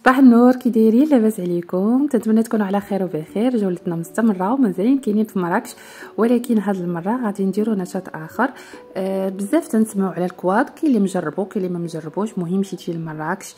صباح النور، كي دايرين؟ لاباس عليكم؟ تنتمنى تكونوا على خير وبخير. جولتنا مستمره ومازالين كاينين في مراكش، ولكن هاد المره غادي نديروا نشاط اخر. بزاف تنسمعوا على الكواد، كاين اللي مجربو كاين اللي ما مجربوش. مهم مشيتي لمراكش،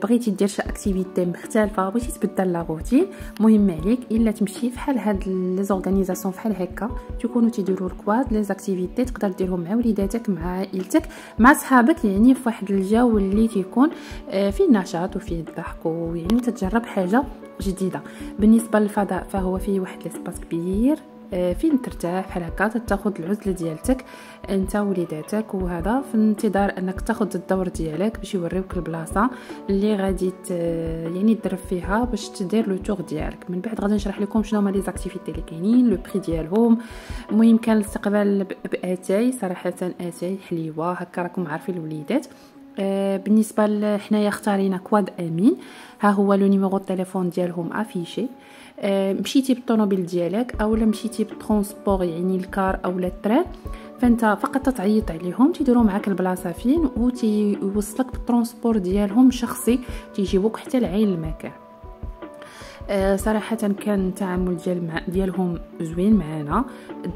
بغيتي دير شي اكتيفيتي مختلفه، بغيتي تبدل لا روتين، مهم عليك الا تمشي فحال هاد لي زورغانيزاسيون فحال هكا تكونوا تيديروا الكواد. لي اكتيفيتي تقدر ديرهم مع وليداتك، مع عائلتك، مع صحابك، يعني في واحد الجو اللي تيكون فيه نشاط وفيه الضحك، ويعني تتجرب حاجه جديده. بالنسبه للفضاء فهو فيه واحد ليسباس كبير فين ترتاح بحال هكا، تاخذ العزله ديالتك انت ووليداتك، وهذا في انتظار انك تاخذ الدور ديالك باش يوريوك البلاصه اللي غادي يعني تدرب فيها باش تدير لو تور ديالك. من بعد غادي نشرح لكم شنو هما لي زاكتيفيتي اللي كاينين، لو بري ديالهم. المهم كان الاستقبال باتاي، صراحه اتاي حليوه هكا، راكم عارفين الوليدات. بالنسبه حنايا اختارينا كواد امين، ها هو لو نيميرو التليفون ديالهم افيشي. مشيتي بالطوموبيل ديالك اولا مشيتي بالترونسبور يعني الكار اولا التران، فانت فقط تعيط عليهم تيديروا معاك البلاصه فين وتيوصلك بالترونسبور ديالهم شخصي، تيجيبوك حتى لعين المكان. صراحه كان التعامل ديالهم زوين معنا،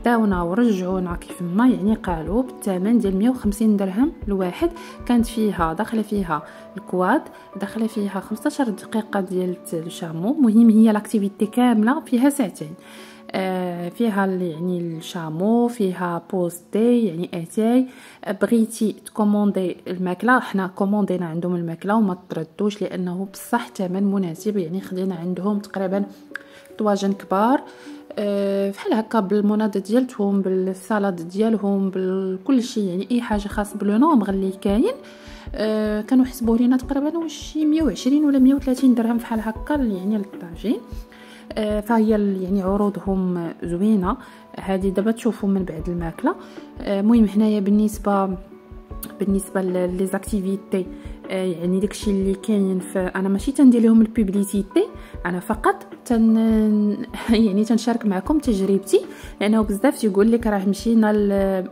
داونا ورجعونا كيف ما يعني قالوا بالثمن ديال 150 درهم الواحد. كانت فيها داخله فيها الكواد، داخله فيها 15 دقيقه ديال الشامو. مهم هي لاكتيفيتي كامله فيها ساعتين، فيها يعني الشامو، فيها بوستي يعني اتاي. بغيتي تكوموندي الماكله، حنا كوموندينا عندهم الماكله وما تردوش لانه بصح ثمن مناسب، يعني خدينا عندهم تقريبا طواجن كبار بحال هكا بالمناض ديالتهم، بالسلطه ديالهم، بكل شيء، يعني اي حاجه خاص بلو نومبر اللي كاين. كانوا حسبوا لينا تقريبا واش 120 ولا 130 درهم بحال هكا يعني للطاجين. فهي يعني عروضهم زوينه. هذه دابا تشوفوا من بعد الماكله. المهم هنايا بالنسبه لي زاكتيفيتي، يعني داكشي اللي كاين، انا ماشي تندير لهم البوبليسيتي، انا فقط يعني تنشارك معكم تجربتي، لانه بزاف تيقول لك راه مشينا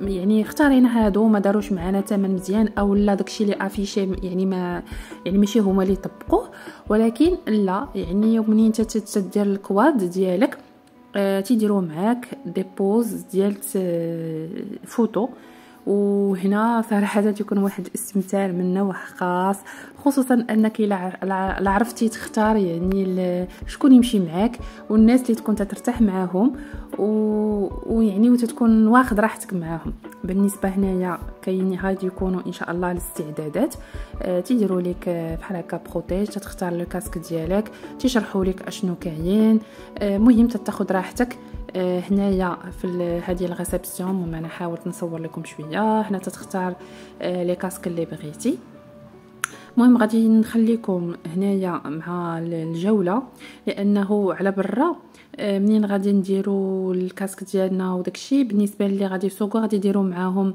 يعني اختارينا هادو ما داروش معنا ثمن مزيان، او لا داكشي اللي افيشي يعني ما يعني ماشي هما اللي طبقوه. ولكن لا، يعني منين تدير الكواد ديالك تيديروا معاك دي بوز ديال فوتو، وهنا صراحه تكون واحد الاستمتاع من نوع خاص، خصوصا انك لا عرفتي تختار يعني شكون يمشي معاك والناس اللي تكون ترتاح معاهم ويعني وتكون واخد راحتك معاهم. بالنسبه هنايا كاين هادي يكونوا ان شاء الله الاستعدادات، تيديروا لك بحال هكا بروتيج، تختار لو كاسك ديالك، تيشرحوا لك اشنو كاين. مهم تاخذ راحتك. هنايا في هذه الريسبسيون انا حاولت نصور لكم شويه. هنا تختار لي كاسك اللي بغيتي. المهم غادي نخليكم هنايا مع الجوله، لانه على برا منين غادي نديروا الكاسك ديالنا وداكشي، بالنسبه اللي غادي يسوقوا غادي يديروا معاهم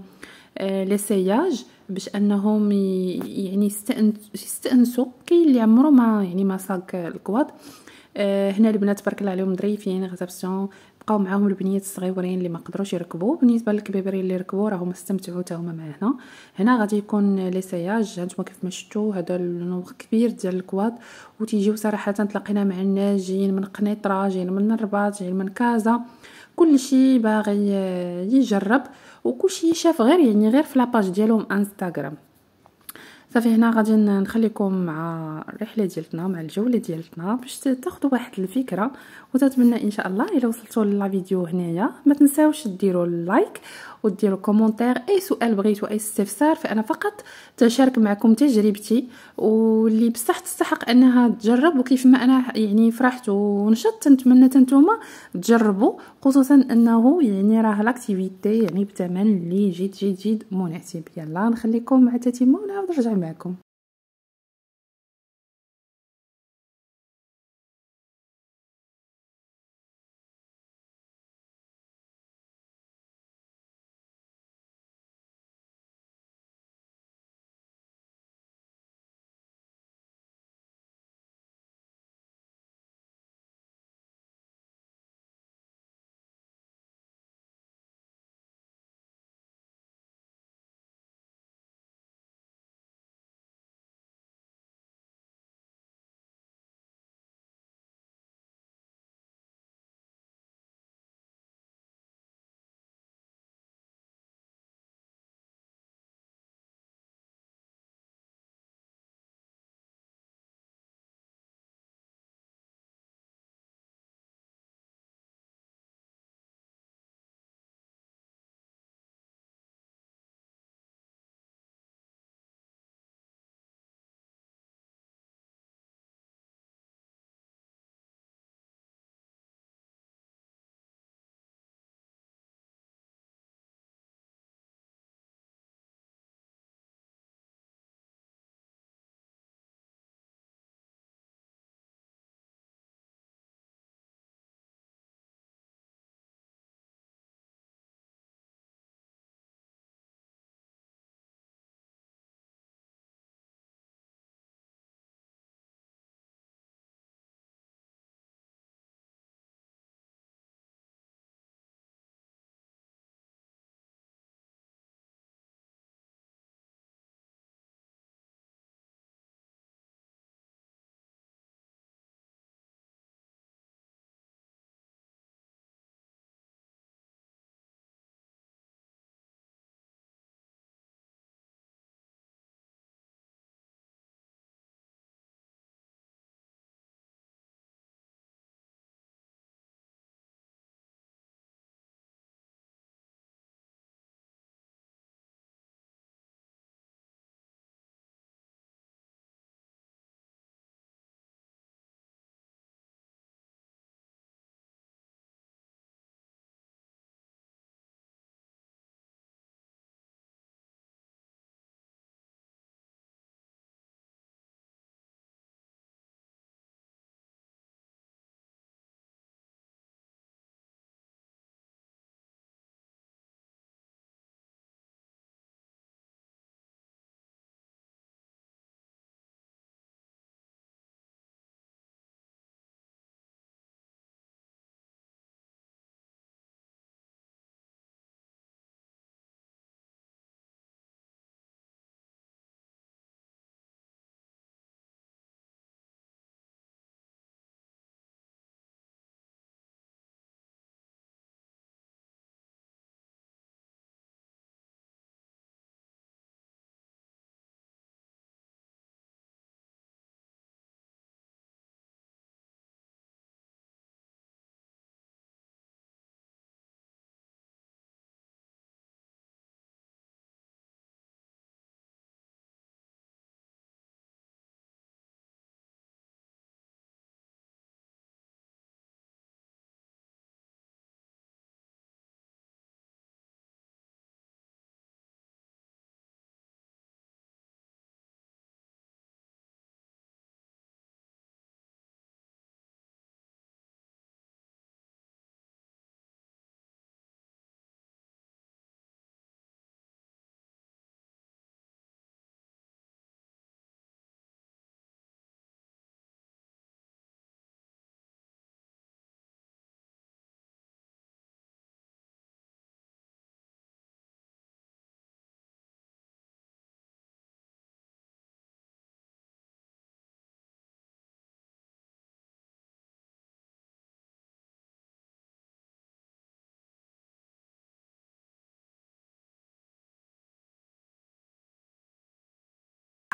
لي سياج باش انهم يعني يستانسوا. كاين اللي عمره ما ساق الكواد. هنا البنات تبارك الله عليهم ظريفين، ريسبسيون بقاو معاهم البنيات الصغيورين اللي ما قدروش يركبوا. بالنسبه للكبيبرين اللي ركبوا راهم استمتعوا حتى هما معنا. هنا غادي يكون لي سياج، هانتوما كيف ما شفتوا هذا النوع كبير ديال الكواد، وتيجيو صراحه تلاقينا مع الناس جايين من قنيطره، جايين من الرباط، جايين من كازا، كل شيء باغي يجرب، وكل شيء شاف غير في لاباج ديالهم انستغرام. صافي هنا غادي نخليكم مع الرحله ديالتنا، مع الجوله ديالتنا، باش تاخذوا واحد الفكره. وتتمنى ان شاء الله الا وصلتوا للا فيديو هنايا ما تنساوش ديروا اللايك وديروا كومونتير. اي سؤال بغيتوا، اي استفسار، فانا فقط تشارك معكم تجربتي، واللي بصح تستحق انها تجرب. وكيف ما انا يعني فرحت ونشطت، نتمنى نتوما تجربوا، خصوصا انه يعني راه لاكتيفيتي يعني بثمن اللي جد مناسب. يلا نخليكم مع تتمه ونعاود نرجع معكم.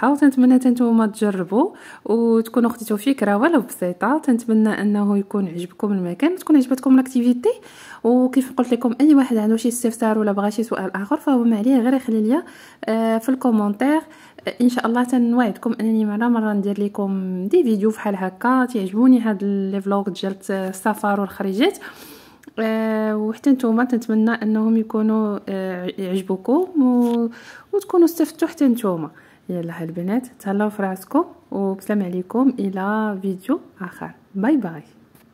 وتنتمنى حتى نتوما تجربوا وتكونوا خديتوا فكره ولو بسيطه. تنتمنى انه يكون عجبكم المكان، تكون عجبتكم لاكتيفيتي. وكيف قلت لكم اي واحد عنده شي استفسار ولا بغى شي سؤال اخر فهو ما عليه غير يخلي لي في الكومونتير. ان شاء الله تنوعدكم انني مره ندير لكم دي فيديو بحال هكا. تعجبوني هاد لي فلوغ ديال السفر والخريجات. وحتى نتوما تنتمنى انهم يكونوا يعجبوكم وتكونوا استفدتوا حتى نتوما. يلا البنات تهلاو في راسكم وبسلام عليكم الى فيديو اخر. باي باي.